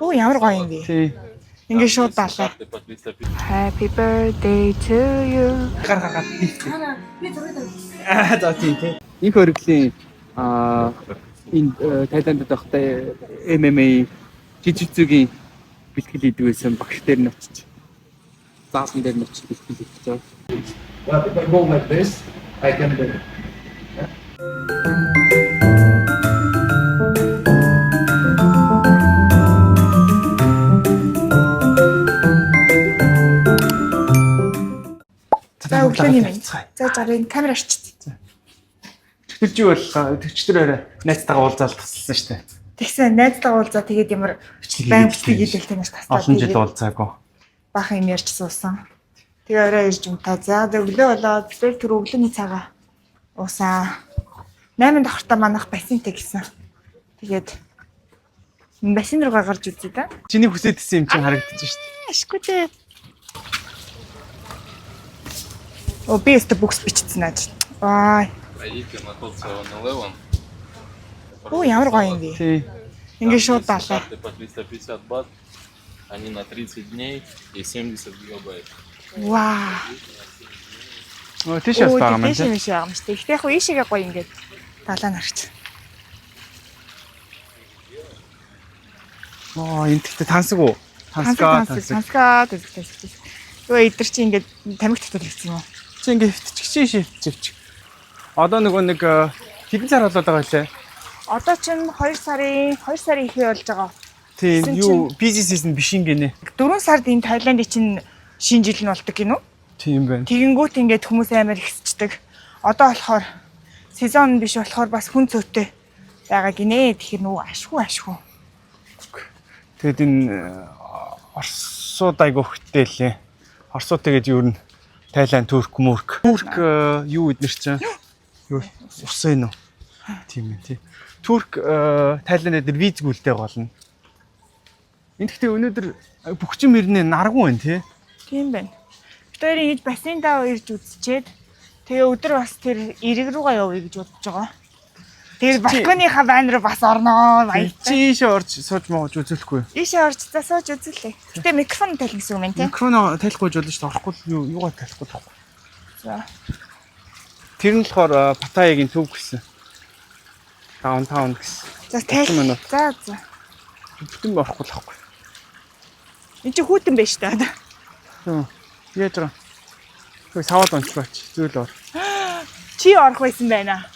Оо ямар гоё юм бэ? Тий. Ингээд шууд даалаа. Happy birthday to you. Гаргаад тийх. За тий. Их өргөлийн энэ Тайландд байхдаа MMA жижигцүүгийн бэлтгэл хийдэг байсан багш дээр нь очиж заасан дээр нь очиж бэлтгэл хийж байгаа. Well, if I go like this, I can do it. За өглөөний минь. За энэ камер арчиж. Тэгж юу бол төгчдөрөөр найзтайгаа уулзаал тасалсан шүү дээ. Тэгсэн найзтайгаа уулзаа тэгээд ямар байн бичлэг хийлээ тэнэш таслаа. Олон жил уулзаагүй. Бахан юм ярьж суусан. Тэгээ орой ирж унтаа. За өглөө болоод бид тэр өглөөний цагаа уусаа. 8 давхартаа манах бассейнтэй гисэн. Тэгээд бассейн руугаа гарч үзье да. Чиний хүсэж ирсэн юм чинь харагдаж шүү дээ. Ашгүй дээ. О би өстө бүкс бичсэн ааж. Вай. Родители находятся на левом. Оо ямар гоё юм бэ? Тий. Ингээд шууд даалаа. По 350 бат. Они на 30 дней и 70 гигабайт. Вау. Оо тийшээс байгаа юм тийм тий. биш байгаа юм шүү дээ. Ихтэй яг ийшээгээ гоё ингээд даалаа нарч. Оо энэ тэгтээ тансаг уу? Тансгаа. Юу эдгэр чи ингээд тамхи татвал хийсэн юм уу? Чи ингээд хөвтчих. Одоо нэг хэдэн сар болоод байгаа вэ? Одоо чинь 2 сарын ихээ болж байгаа. Тийм юу busy season биш юм гинэ. 4 сард энэ Тайландын чинь шинэ жил нь болдог гинөө. Тийм байна. Тэгэнгүүт ингээд хүмүүс амар ихсчдэг. Одоо болохоор сезон биш болохоор бас хүн зөөтэй байгаа гинэ. Тэгэхээр нүү ашгүй. Тэгэд энэ Оросууд айгу хөвгтэй лээ. Оросууд тэгээд юу н Тайланд, Турк юу эднэр чинь юу усан юм уу? Тийм ээ тий. Турк Тайланд дээр виз гүйлтэй болно. Энд гэхдээ өнөөдөр бүхчин мөрнээ наргуу байна тий. Тийм байна. Бид хоёрын хийж бассейндаа ирж үзчихэд тэгээ өдөр бас тэр эрэг рүүгээ явъя гэж бодож байгаа. Тэгээд балконыхаа байн руу бас орноо. Чийшээ орж сууж могож үзүүлэхгүй. Ийшээ орж засууж үзүүлээ. Гэтэ микрофон тайлх гэсэн юм байна тий. Микрофон тайлахгүй болно шүү дээ. Орохгүй юугаар тайлахгүй тахгүй. За. Тэр нь болохоор Паттаягийн төв гэсэн. Даунтаун гэсэн. За тайлх. За. Бүтэн орохгүй л ахгүй. Энд чи хүүтэн байж та. Юу. Яаж байгаа. Хөөе саваад онцлооч. Зүйл ор. Чи орох байсан байна.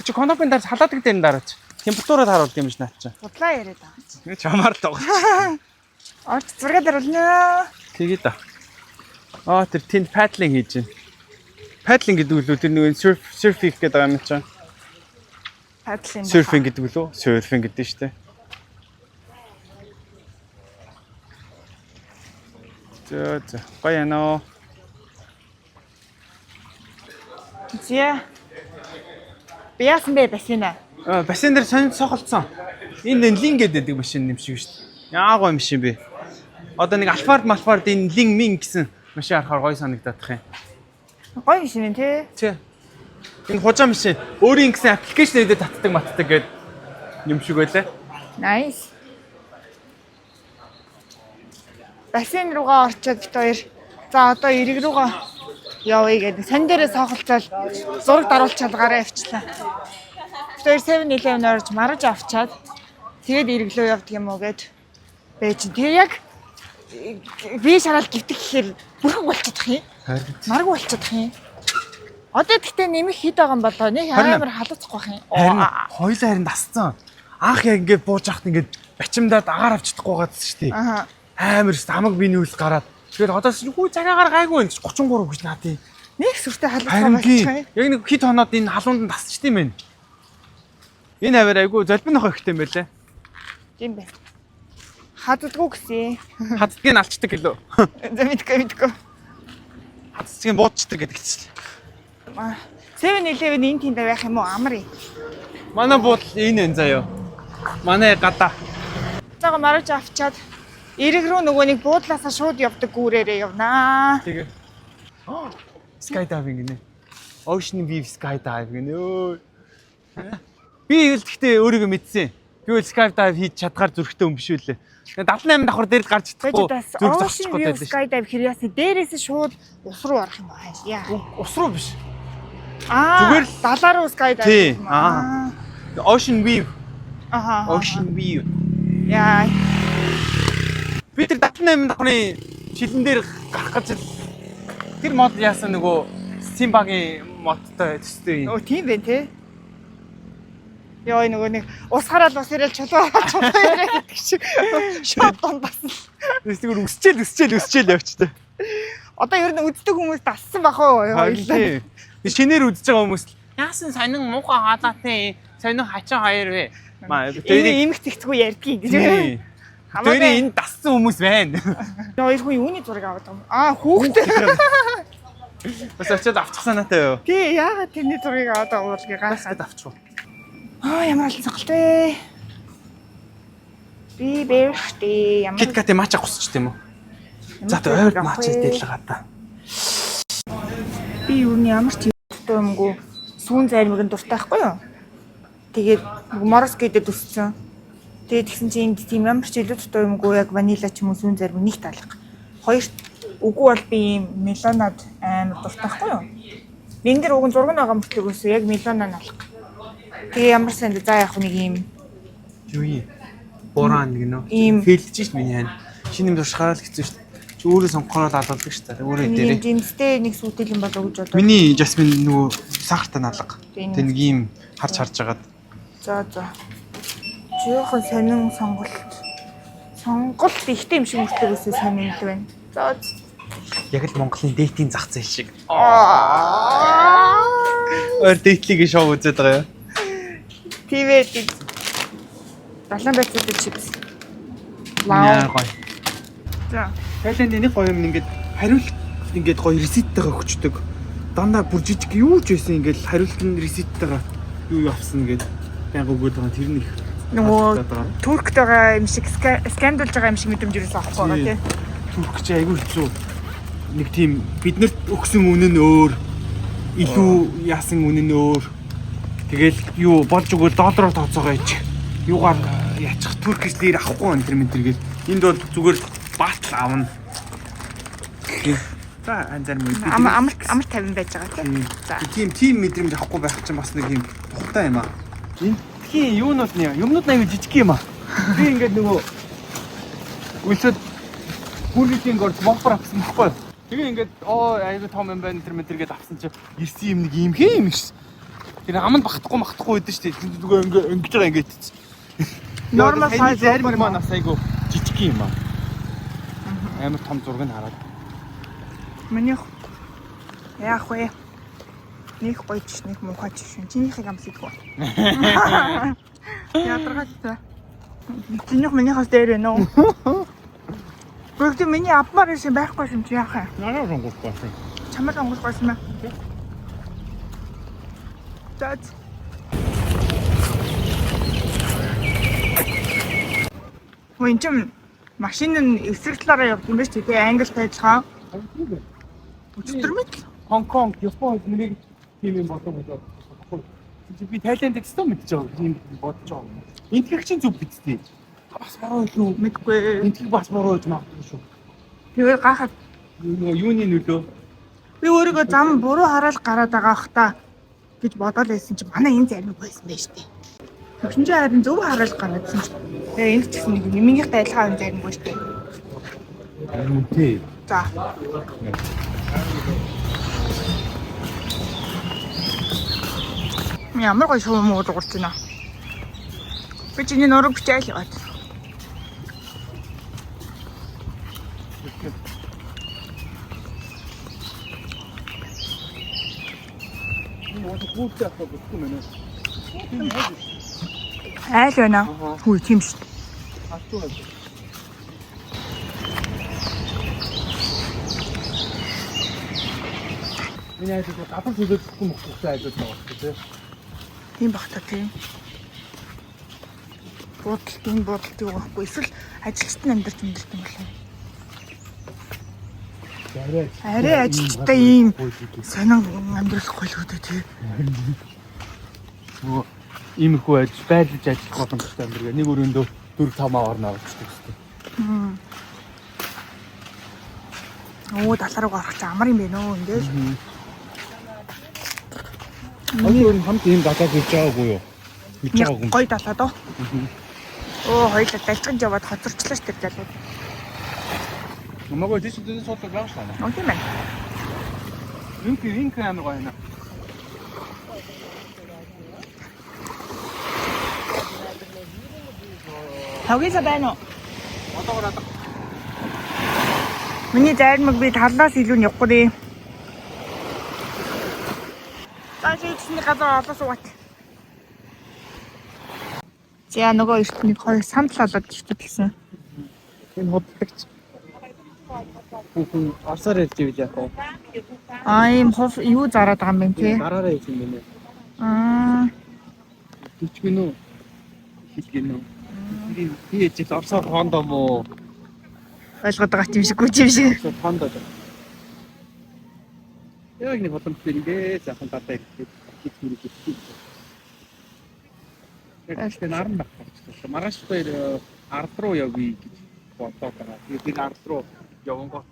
Чи конопын дараа халаадаг дээр нь дараач. Температураар харуулдаг юм биш наад чи. Будлаа яриад байгаа. Чамаар тоглож. Орж зураг даруулна. Тэгээд аа тэр тэнд падлинг хийж байна. Падлинг гэдэг үлээ тэр нэг surfing гэдэг юм чинь. Падлинг. Surfing гэдэг үлээ. Surfing гэдэг шүү дээ. За гоё яана. Зя. Яасан бэ бассейна? Бассейн дээр сонь цохолцсон. Энэ лин гэдэг машин юм шиг шүү дээ. Яагаа юм шиг бэ? Одоо нэг Alphard энэ лин мин гэсэн машин харахаар гоё санагдах юм. Гоё юм шиг тий. Тий. Энэ хужаа машин өөрийн гэсэн аппликейшнээр татдаг гэдэг юм шиг байлаа. Nice. Бассейн руугаа орчоод бит хоёр. За одоо эрэг рүүгаа явъя гэдэг. Сан дээрээ сохолцоод зураг даруулж чалгаараа явчлаа. Бит хоёр 7-Eleven орж марж авчаад тэгээд эреглөө явдаг юм уу гэд байж. Тэгээ яг би шараал гівтэх гэхээр бүрхэн болчиход юм. Марг болчиход юм. Одоо тэгтээ нэмэх хэд байгаа юм болоо нэг амар халууцах байх юм. Хоёлаа харин тасцсан. Анх яг ингээд бууж ахт ингээд бачимдаад агаар авч чадахгүй байгаа шүү дээ. Аха. Амар хамаг биний үл гараад. Тэгэхээр одоо юу цагаагаар гайгүй энэ 33 гэж наадیں۔ Нэг сүртэй халууцах болчих юм. Яг нэг хит хоноод энэ халуунд нь тасчт юм байна. Энэ аваар айгүй золбин нохоо ихтэй юм байлаа. Тийм байна. Хаддаггүй гэсэн. Хаддгийг нь алчдаг гэлөө. За мэдгүй. Хаддгийг буудчихдаг гэдэг чинь. 7-Eleven энэ тэнд байх юм уу амар юм. Манай буудал энэ энэ заяа. Манай гадаа. Цаага марж авчаад эрэг рүү нөгөө нэг буудлаасаа шууд явдаг гүүрээрээ явнаа. Тэгээ. Skydiving гинэ. Ocean View Skydiving гинэ. Би л гэхдээ өөрийгөө мэдсэн. Би үл skydive хийж чадгаар зүрхтэй юм биш үлээ. 78 давхар дээр л гарч чадахгүй зүрх зогсчихгүй байлаа шүү. Skydive хэрэг ясны дээрээс шууд ус руу орох юм аа. Яа. Ус руу биш. Зүгээр л далаа руу skydive. Тий. Ocean view. Аха. Ocean view. Яа. Би тэр 78 давхрын шилэн дээр гарах гэж тэр мод яасан нөгөө Симбагийн модтой төстэй юм. Оо тийм бэ те. Яа нөгөө нэг ус хараад ус ирэл чулуу яриа гэдэг шиг шууд дундаас. Тэгвэл өсчээл явчтай. Одоо ер нь үздэг хүмүүс дассан бах уу? Хоёлаа. Би шинээр үзэж байгаа хүмүүс яасан сонин муухай хаалаатай сонин хачин хоёр вэ? Маа тэрийг имэх цэгцгүй ярьдгийг гэж. Тэрийг энэ дассан хүмүүс байна. Хоёр хүн юуны зураг аваад байгаа юм? Хүүхдээ. Бас очиод авчих санаатай юу? Тий, яагаад тэрний зургийг аваад байгаа бол гайхаад авчих. Ямар алан цогцолтой. Би бэрхтэй ямар KitKat мача гусч тийм үү? За тэ ойр мач идэл байгаа та. Би юу ямар ч дуртай юмгүй сүүн зармиг нь дуртай байхгүй юу? Тэгээд морос гэдэг төссөн. Тэгээд тэгсэн чинь энд тийм ямар ч илүү дуртай юмгүй яг ванила ч юм уу сүүн зармиг нэг талах. Хоёр үгүй бол би ийм мелонад амар дуртай байхгүй юу? Энд дэр уг нь зураг байгаа мөртлөгөөс яг мелонаа алах. Тэгээ ямар сайн за яг нэг ийм юу юм? Боран нэг нөө. Ийм фейлж ш миний хань. Шинэ юм туршихаар л хэцүү ш. Чи өөрөө сонгохоор алуулдаг ш та. Өөрөө дээрээ. жимстэй нэг сүйтэл юм болоо гэж бодоо. Миний жасмин нөгөө сахартай налга. Тэг нэг ийм харж хагаад. За. Жиохон сонин сонголт. Сонголт ихтэй юм шиг мөртлөөсөө сонин л байна. За. Яг л Монголын дейтинг зах зээл шиг. Өөр дейтлийг шоу үзээд байгаа юу? ТВ-д далайн байцаатай чипс. Яа гоё. За. Тайланд нэг гоё юм ингээд хариулт ингээд гоё реситттэйгээ өгчдөг. Дандаа бүр жижиг юу ч байсан ингээд хариулт нь реситттэйгээ юу авсан ингээд байнга өгөөд байгаа тэр нэг нөгөө туркт байгаа юм шиг скандалж байгаа юм шиг мэдрэмж юусэн авахгүй байгаа тий. Турк чи айгүй хэцүү. Нэг тийм биднэрт өгсөн үнэн өөр илүү яасан үнэн өөр. Тэгэл юу болж өгвөл доллараар тооцоогоо ич. Юугаар ячих туркч лир авахгүй энэ мэн тэргээл энд бол зүгээр баатал авна. За анзаар мөн амар 50 байж байгаа тий. За тийм мэдрэмж авахгүй байх чинь бас нэг юм тухтай юм аа. Энэ тийм юунууд нэ юмнууд аягүй жижиг юм аа. Би ингээд нөгөө үлсэд бүргийн горд бомбар авсан байхгүй. Тэгээ ингээд аягүй том юм байна тэр мэн тэргээд авсан чи ирсэн юм нэг юм хэм ихс. Тэр аманд багтахгүй байдсан шүү дээ. Зүгээр ингэж байгаа ингээд. Нормал сайз зарим маань бас айгүй жижиг юм аа. Амар том зураг нь хараад. Миний яах вэ? Нэг гойч нэг муухайч шин. Чинийхийг амсдаггүй. Ядаргатай. Чинийх минийхээс дээр байна уу? Бүгд миний авмаар ирсэн байхгүй юм чи яах вэ? Надад сонгохгүй. Чамд сонгохгүй юм аа. За. Хөөе чим машин нь эсрэг талаараа явдаг юм байна шүү дээ. Англид ажиллагаа. Өчтөр мэд Хонконг, Японд нэг тийм юм бодож. Би Тайланд гэсэн мэдж байгаа юм бодож байгаа. Энтгэх чинь зүг бидтэй. Бас бороо илүү мэдгүй. энтгэх бас бороо гэж магадгүй шүү. Тэгээ гахаад юуны нөлөө? би өөрийгөө зам буруу хараад гараад байгаа ах та гэж бодоод байсан чи манай энэ зарим байсан байж тээ. Тэгсэн чи харин зөв хараад гараадсан чи. Тэгээ энэ ч гэсэн нэг нэмийнхтэй адилхан зарим байж тээ. Тий. За. Ямар гоё шоу муу дуурч байна. Би чиний нуруу бичээл яваад. Айл байна. Хүй тийм шүү дээ. Миний айдад гадар төлөвлөхгүй мөхтэй айдад байгаа тийм. Тийм бах та тийм. Бодолт энэ бодолт юу байхгүй эсвэл ажилчтан амьдарч юм болов. Арай ажилчтай ийм сонин амьдрахгүй л үүдээ тий. иймэрхүү байлж ажиллах боломжтой юм байна. Нэг өрөөндөө 4-5 орно авчихдаг гэсэн. Оо далаа руу гарах чи амар юм байна өө ингээд. Өөр нь хамт ийм далаа гэж байгаагүй юу? Гэж байгаагүй. Гой далаа доо. Оо хоёулаа далжганд яваад хоцорчлаа ш тэр залуу. Намайг дэс суудаг байгаа шээ. Оо тийм ээ. Инк амар гоё байна. Хавгийса байна уу? Одоогоор одоо Миний зайрмаг би талаас илүү нь явахгүй дээ. Цааш ичний газар олоо суугаад. За нөгөө ертөнийг хоёр самтал олоод ирдэг гэсэн. энэ худалдагч. Хүн арсаар ирж ивэл яах вэ? Ийм хов юу зараад байгаа юм бэ те? Дараараа хийж юм байна. Түчгэн үү? Хилгэн үү? Би ижил орсоор хондоо мó Ойлгоод байгаа юм шиг үгүй юм шиг. хондоо. Яг нэг боломжтой ингээд захан татаа ирэх гэж хэлж байна. Тэгтээ наран багтчихсан. Маргааш хоёр ард руу явъя гэж бодоод байгаа. Тэгээд би ард руу явангоо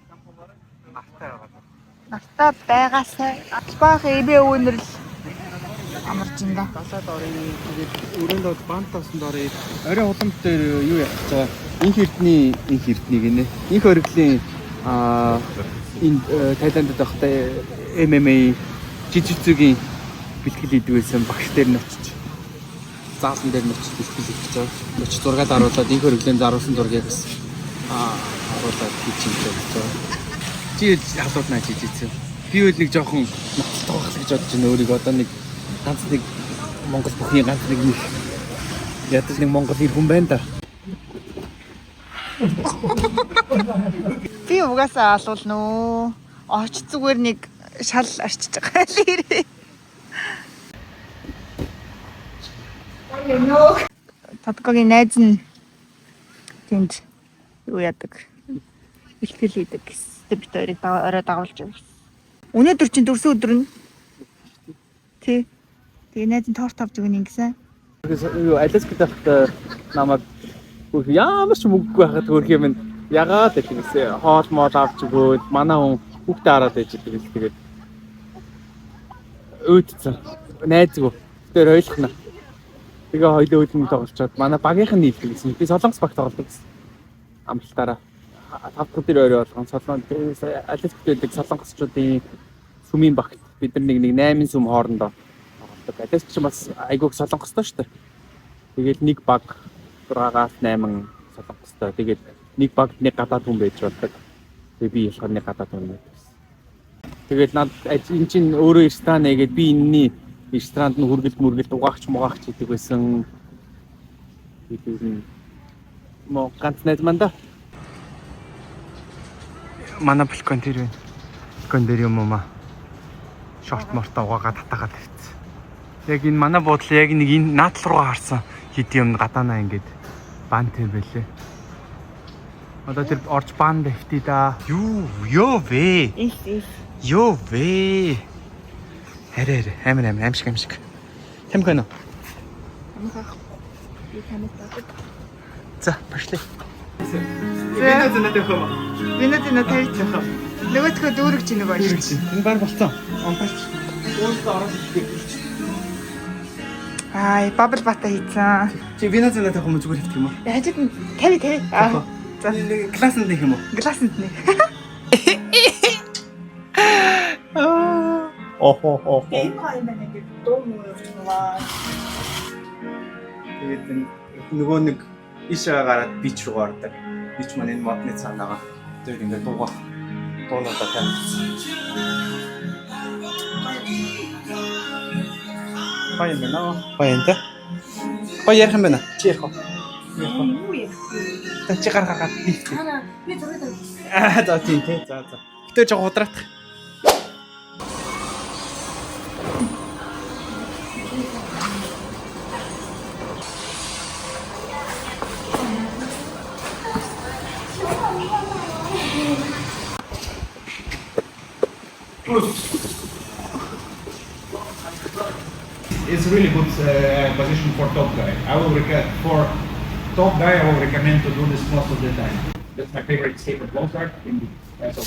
нартай байгаа. Настаа байгаасаа албаах эбэ өнөрл амарч инда. Гасаад орын тэгээд өрөөндөө бант тосонд орыг орой хулгамт дээр юу яах гэж байгаа. Инх эрднийг гинэ. Инх оргилийн энэ Тайландд байхдаа MMA жижигцүүгийн бэлтгэл хийдэг байсан багш дээр нь очиж заасан дээр нь очиж бэлтгэл хийж байгаа. 36-ад харуулад инх оргилийн заруулсан зургийг бас харуулад хийчих гэж байна. Чи халуунаа жижигцүү. Би үл нэг жоохон ноцтой байх гэж бодож байна өөрийгөө одоо нэг ганц нэг Монгол бүхний ганц нэг ядаж нэг Монгол ир хүн байна да. Би угаасаа алуулна уу. Оч зүгээр нэг шал арчиж байгаа л ирээ. Татгагийн найз нь тэнд юу яадаг. Бэлтгэл хийдэг гэсэн. Бид хоёрыг орой дагуулж явсан. Өнөөдөр чинь дөрөв өдөр нь. Тий. Тэгээ найз нь торт авч өгнө ингэсэн. Юу Аляскад байхдаа намайг ямар ч мөнгөгүй байхад хөрх юм ягаад гэхээсээ хоол моол авч өгөөд манай хүн хүүхдээ хараад байж идэг л тэгээд өөдцэн найзгүй тэр ойлгохно. Тэгээ хоёул өөдөн тоглолцоод манай багийнх нь нийлдэг гэсэн. Би Солонгос баг тоглодог гэсэн. Амралтаараа 5 дахь дээр орой болгон Солонгос Аляскад байдаг солонгосчуудын сүмийн багт бид нар нэг 8 сүм хоорондоо тоглодог. Аляск ч бас айгууг солонгостой шүү дээ. Тэгээд нэг баг 6-8 солонгостой. Тэгээд нэг багт нэг гадаад хүн байж болдог. Тэгээд би болохоор нэг гадаад хүн байсан. Тэгээд над энэ чинь өөрөө ресторан нэгээд би энэний ресторанд нь хүргэлт угаагч хийдэг байсан. Тэгээд мо ганц найз манда. Манай балкон дээр байна. Балкон дээр юм уу? Шорт морто угаагаад татаагаад тавьчихсан. Яг энэ манай буудлын яг нэг энэ наадлал руу харсан хит юм гадаанаа ингээд банд юм байлээ. Одоо тэр орж банд тавьтий да. Юу вэ? Юу вэ? Хараа амар амшиг. Тэмгэнэ. За, пошли. Венедина тавьчих. Нөгөөдхөө дүүрэг чинь нэг байна. Энэ баг болцсон. Онтарч. Өөртөө ороод ирдэг. Ай, бабл бата хийцэн. Чи Венедина тавих юм зүгээр хэвчих юм уу? Хажууд нь 50. Аа. За, классанд нэг юм уу? гласанд нэг. Оо. Энэ хоёр мань ингэ дуу муу явчихгаа. Тэгээд нөгөө нэг ишээ гараад бич руу ордог. Бич маань энэ модны цаанаага тэр ингээд дуунуудаа тавьчихсан. Баян байна. Баян та. Баяр хэм байна. Чи ярих уу? Та чи гаргаад би. Би зураг тавь. За тийм тий. За. Гэтэ жоо удраах. is really good position for top guy. For top guy, I will recommend to do this most of the time. That's my favorite escape and close guard so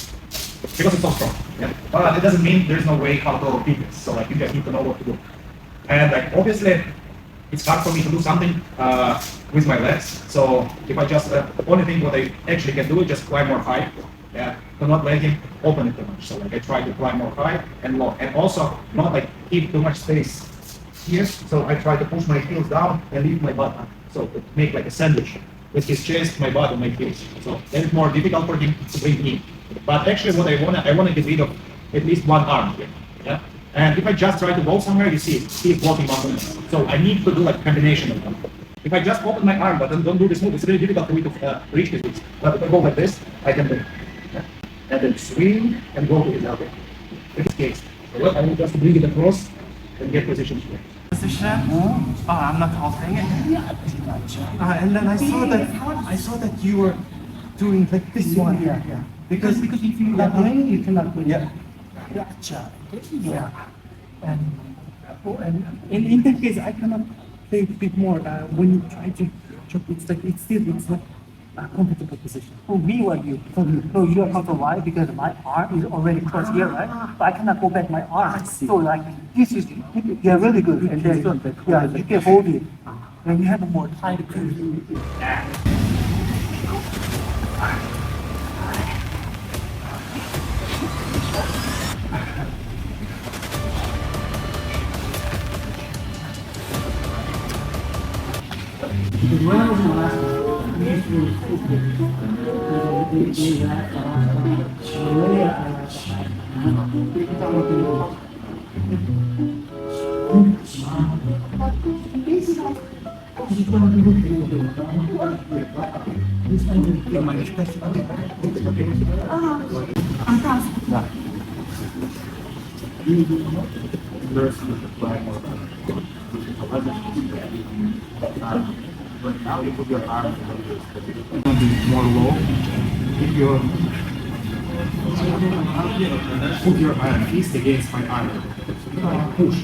because it's so strong. Yeah. But it doesn't mean there's no way how to beat this. So like you just need to know what to do. And like obviously, it's hard for me to do something with my legs. So if I just the only thing what I actually can do is just climb more high. Yeah, to not let him open it too much. So like I try to climb more high and low, and also not like keep too much space here. So I try to push my heels down and leave my butt up. So to make like a sandwich with his chest, my butt, and my heels. So then it's more difficult for him to bring in. But actually, what I want to get rid of at least one arm here. Yeah. And if I just try to go somewhere, you see, he's blocking one of them. So I need to do like a combination of them. If I just open my arm but then don't do this move, it's really difficult for me to reach this move. But if I go like this, I can do it. Yeah. And then swing and go to his elbow. In this case, so I will just bring it across and get position here. Position. I'm not holding it. And then I saw that you were doing like this one. Yeah. Because if you are doing, you cannot do it. Yeah. Gotcha. Yeah. And in that case, I cannot play a bit more. When you try to chop, it's not a comfortable position. For me or you? For me. So you are comfortable. Why? Because my arm is already crossed here, right? So I cannot go back my arm. So like this is really good. And then you can hold it. And you have more time to. But now you put your arm more low. If you put your fist against my arm, push.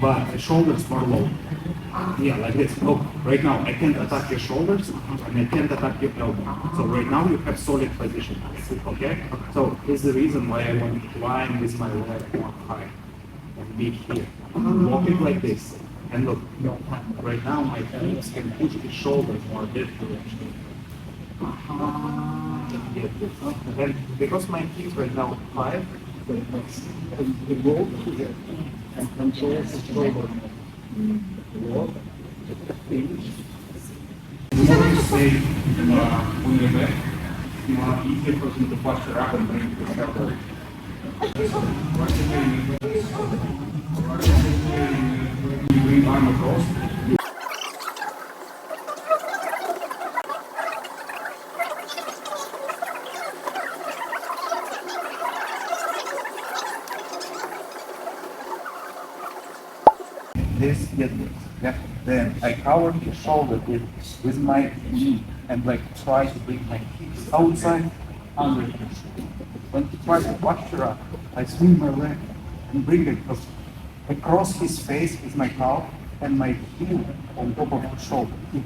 But the shoulders more low. Yeah, like this. Look, right now I can't attack your shoulders and I can't attack your elbow. So right now you have solid position. Okay? So this is the reason why I want to climb with my leg more high and be here. Walk it like this. And look, right now my hands can push the shoulders more this direction. And because my feet right now are high, the goal here and control the shoulder. Walk, finish. The more you stay on your back, the more easier for you to posture up and bring the shoulder. You bring arm across. This, yeah. Then I cover the shoulder with my knee and like try to bring my hips outside under the shoulder. When he tries to posture up, I swing my leg and bring it across his face with my calf and my heel on top of the shoulder. You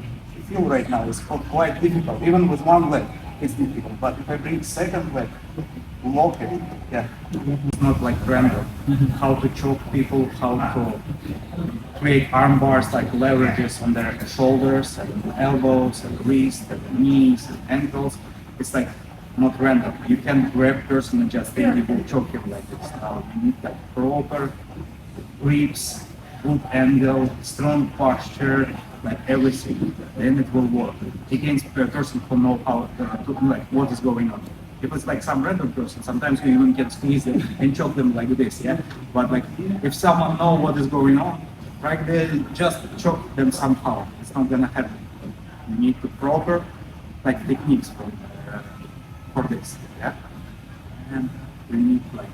feel right now it's quite difficult. Even with one leg, it's difficult. But if I bring second leg, lock it, yeah. It's not like random. How to choke people, how to create arm bars like leverages on their shoulders and elbows and wrists and knees and ankles. It's like not random. You can grab person and just think you will choke him like this. Now you need like proper grips, good angle, strong posture, like everything. Then it will work against a person who knows how to like what is going on. If it's like some random person, sometimes you even can squeeze them and choke them like this, yeah. But like if someone knows what is going on, right, they just choke them somehow. It's not gonna happen. You need to proper like techniques for this, yeah. And we need like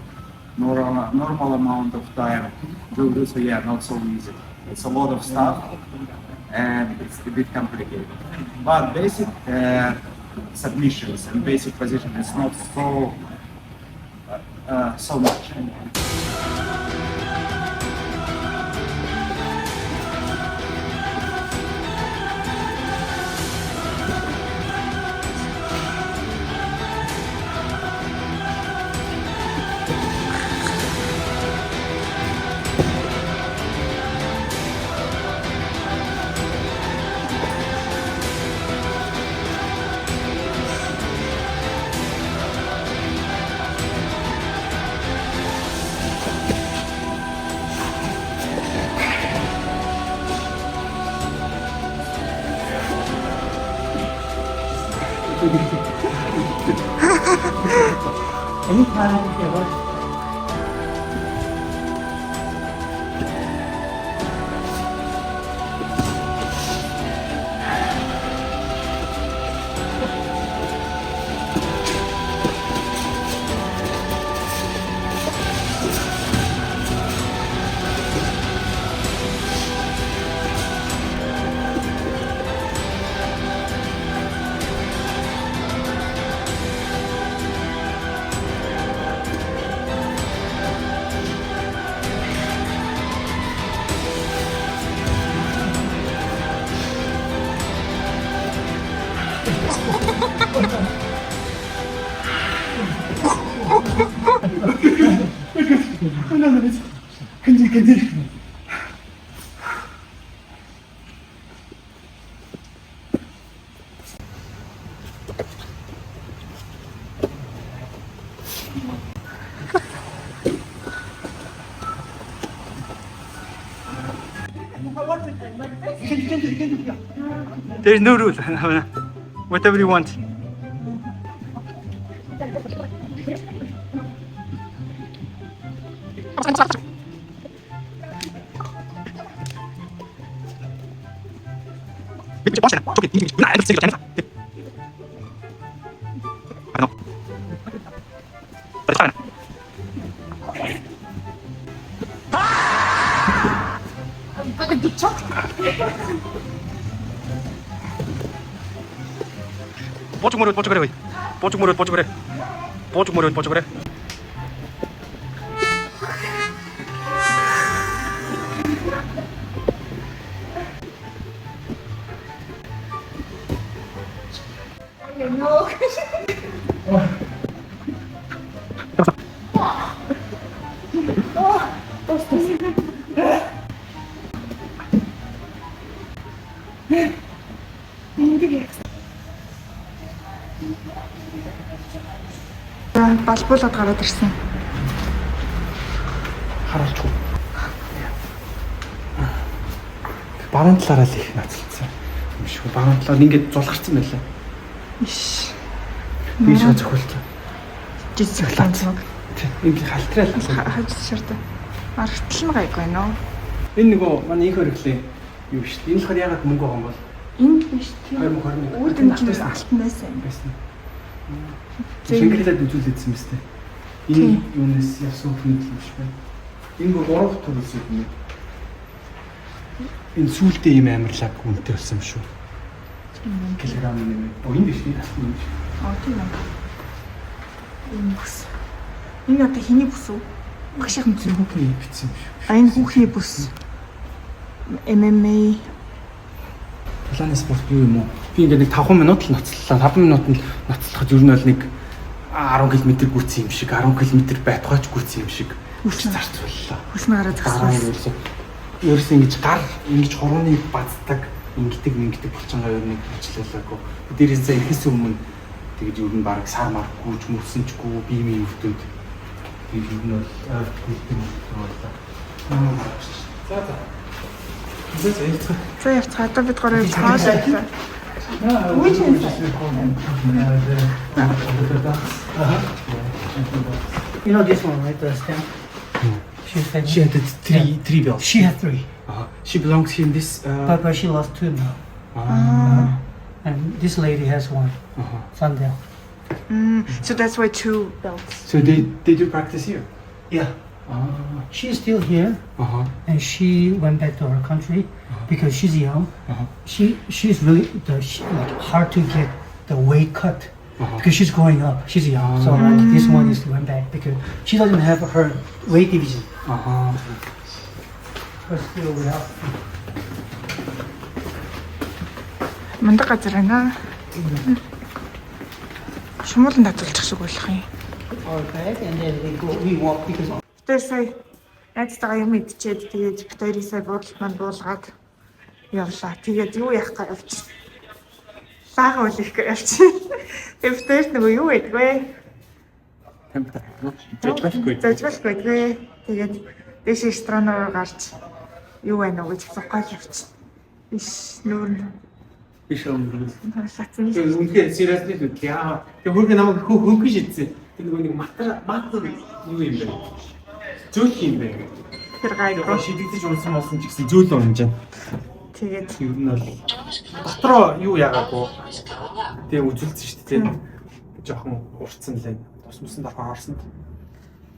normal amount of time to do this. So yeah, not so easy. It's a lot of stuff and it's a bit complicated. But basic submissions and basic position is not so much. Anytime you want. There's no rule. Whatever you want. 뽀죽 그래. Балбуулаад гараад ирсэн. Харуулчихгүй. Баруун талаараа л их нацалцсан. Юм шиг баруун талаар ингээд зулгарсан байлаа. Иш. Би шаа зөвхөлт. Жижиглэн. Ингээд халтрал Хаж ширдэ. Аргатал нь гайгүй байна уу? Энэ нөгөө манай их хөрглөө юу шүү дээ. Энэ болохоор ягаад мөнгө байгаа юм бол? Энд биш тийм. 2021 Үүд дэмжлээс алтан байсан юм. байсан. Шингэлээд үзүүлээдсэн мэт. Энэ юунаас ясан хүмүүс юм шиг байна. Энэ гурав төрөлс юм. Энэ сүултээ юм амарлаг үнэтэй болсон юм шүү. Килограмм нэмээ. Энэ биш нэг асуу юм шиг. Тийм ээ. Энэ бүс. Энэ одоо хиний бүс үү? Багшийн зүг. Хүүхний бичсэн юм шүү. Энэ хүүхний бүс. MMA. Планы спорт юу юм уу? Би ингээд нэг 5 минут л ноцлоо. 5 минутанд ноцлоход ер нь бол нэг 10 км гүйтсэн юм шиг, 10 км байтугаач гүйтсэн юм шиг зарцууллаа. Хүснэ гараа зогсоолсон. Ерөөс ингэж гар ингэж хурууны баддаг, ингэдэг болчонгаа ер нь ажиллаалаагүй. Дээрээс ихээс өмнө тэгж ер нь баг сар мар гүйж мөсөнчгүй биемийн өвдөнд тэгж ер нь бол гүйдэг боллоо. За явцгаа одоо бид гурав цаалаа. You know this one, right? The stamp. She had three belts. She had 3, She belongs here in this. but she lost 2 now. And this lady has 1. Sandel. So that's why 2 belts. So they do practice here. Yeah. She's still here, and she went back to her country because she's young. She's really like hard to get the weight cut because she's growing up. She's young, so like this one is went back because she doesn't have her weight division. But still, we have. Мундаг газар байна. Шумуулан татуулчих шиг болох юм. Our bag, and then we walk because. Тэр сая найзтайгаа юм идчихэд тэгээд битэрийг сая буудалд манд буулгаад явлаа. Тэгээд юу яах гэж явчих. Саагаа үлэх гэж явчих. Тэгээд битэрт нөгөө юу гэдэг вэ? Зожгалгүй тэгээ. Тэгээд дэш ресторанаар гарч юу байна уу гэж асуухай явчих. Иш нүүрн. биш юм. Лацсан. Үнэхээр сериусны үгүй яа. Тэгээ хөргө намайг хөнгөн шидсэн. Тэр нөгөө нэг мат юу юм бэ? Зөөлх юм бэ? Тэр гайгүй. Шидэгдэж унсан болсон ч гэсэн зөөл унж байна. Тэгээд Ер нь бол дотроо юу яагаагүй. Тэгээ үзүүлсэн шүү дээ. Жохон урцсан лээ. Тус мөсөн дахин орсон.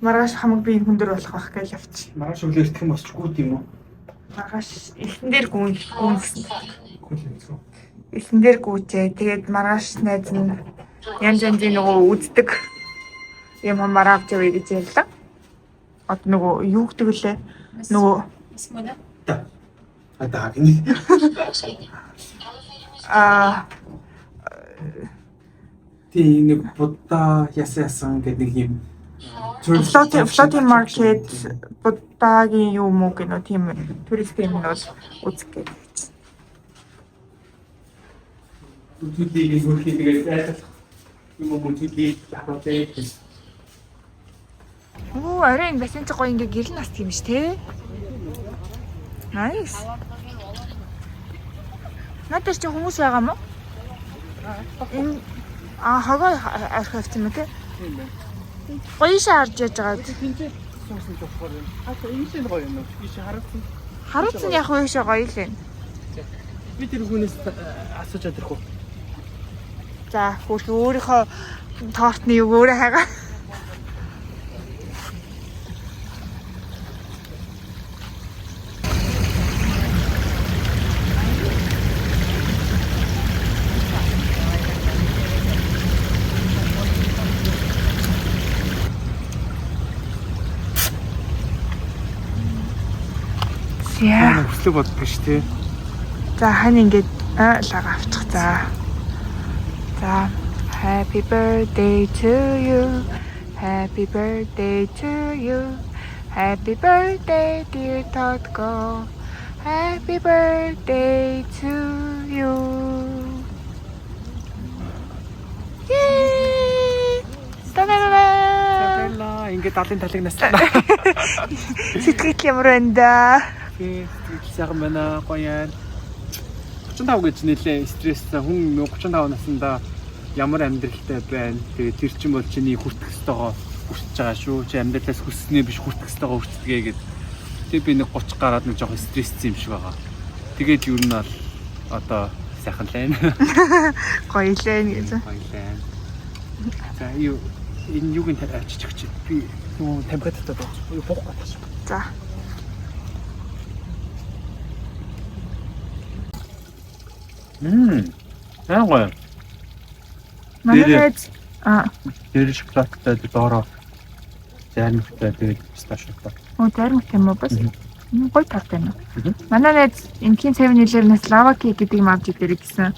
маргааш хамаг би хүндэр болох байх гэж явчих. Маргааш өглөөртх юм босчгүй тийм үү? Маргааш элсэн дээр гүнсэн. Гүнсэн. Элсэн дээр гүйжээ. Тэгээд маргааш найз нь янз янзын нөгөө үздэг юм хамаар авч явъя гэж ярьлаа. Одоо нөгөө юу гэдэг лээ? Нөгөө Адаа гинэ. Тийм нэг будда ясан гэдэг нэг юм Floating market буддагийн юу муу гэнэ тийм туристын нь бол үзэх гэж. Бүдүүдийг хөрхий тэгээд айлах юм уу бүдүүдийг хараатай. Оо арай энэ бассейн гоё ингээ гэрэл нас юм ш тэ. Nice. Надад ч хүмүүс байгаа мó? Энэ хагай архив юм те. Гоё шаарж яж байгаа. Суусан болохоор юм. Энэ л гоё юм уу? Иш харагдсан. Харагдсан яг гоё шээ гоё л юм. Би тэр хүнээс асууж чадах уу? За хөрх өөрийнхөө тортны юу өөрөө хайгаа. Яа. Хүслэг боддог ш тий. За хань ингээд лага авчих за. За happy birthday to you. Happy birthday to you. Happy birthday dear Totko. Happy birthday to you. Yay! Та-да-да-да! Баярлаа. Ингээд далын талыг наслаа. Сэтгэл ямар байна да? Сайхан байна. Гоё яа. 35 гэж нэлээ стресстэй хүн 35 наснда ямар амьдралтай байна. Тэгээ тэр чинь бол чиний хүртэх ёстойгоо хүртэж байгаа шүү. Чи амьдралаас хүснээ биш хүртэх ёстойгоо хүртдэгэ гэд. Тэгээ би нэг 30 гараад нэг жоохон стресстэй юм шиг байгаа. Тэгээд юу нь бол одоо сайхан лээ. Гоё лээ гэж. Гоё лээ. За юу энэ юугийн авчиж өгч би нөгөө температуртаа буух. Юу буух гэж. За. Аагаа. Манай Тэр шоколадтай доороо зармигтай тэгээд писташиотой. Оо зармиг юм уу бас? Гоё тарт байна. Манай найз энгийн 7-Eleven-аас лава кейк гэдэг юм авч идэрэй гэсэн.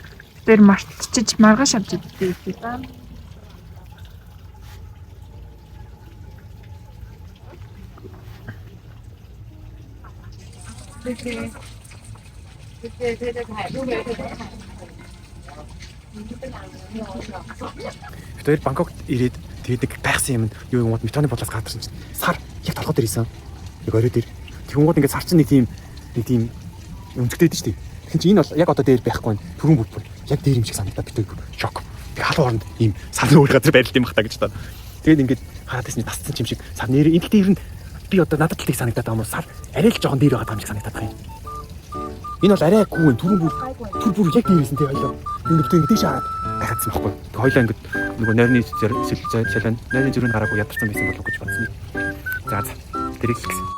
Тэр мартчихж маргааш авч идэрэй гэсэн. Тэр Бангкок ирээд тэгээд нэг гайхсан юм юу юм уу метоны бодлоос гадарсан чинь сар яг толгой дээр исэн. Яг орой дээр. Тэгвэл ингээд сар чинь нэг тийм өнцгтэй дээ шүү дээ. Тэгэхээр чи энэ бол яг одоо дээр байхгүй нь түрүүн бүр яг дээр юм шиг санагдаад битүү шок. Тэг халуун оронд ийм сар өөр газар байрлал юм бах та гэж та. Тэгээд ингээд хараад байсны тасцсан юм шиг сар нэр энэ дээр нь би одоо надад л тийг санагдаад байгаа юм сар арай л жоохон дээр байгаа юм шиг санагдаад байгаа юм. Энэ бол арай гүн түрүүн бүр яг дээрсэн тий хоёлоо. Ингээд ингэж хараад гайхацсан байхгүй. Тэг хоёлоо ингээд нөгөө нойрны солон нойрны зүрх гараагүй ядарсан байсан болов уу гэж бодсон. За тэрийг л гэсэн.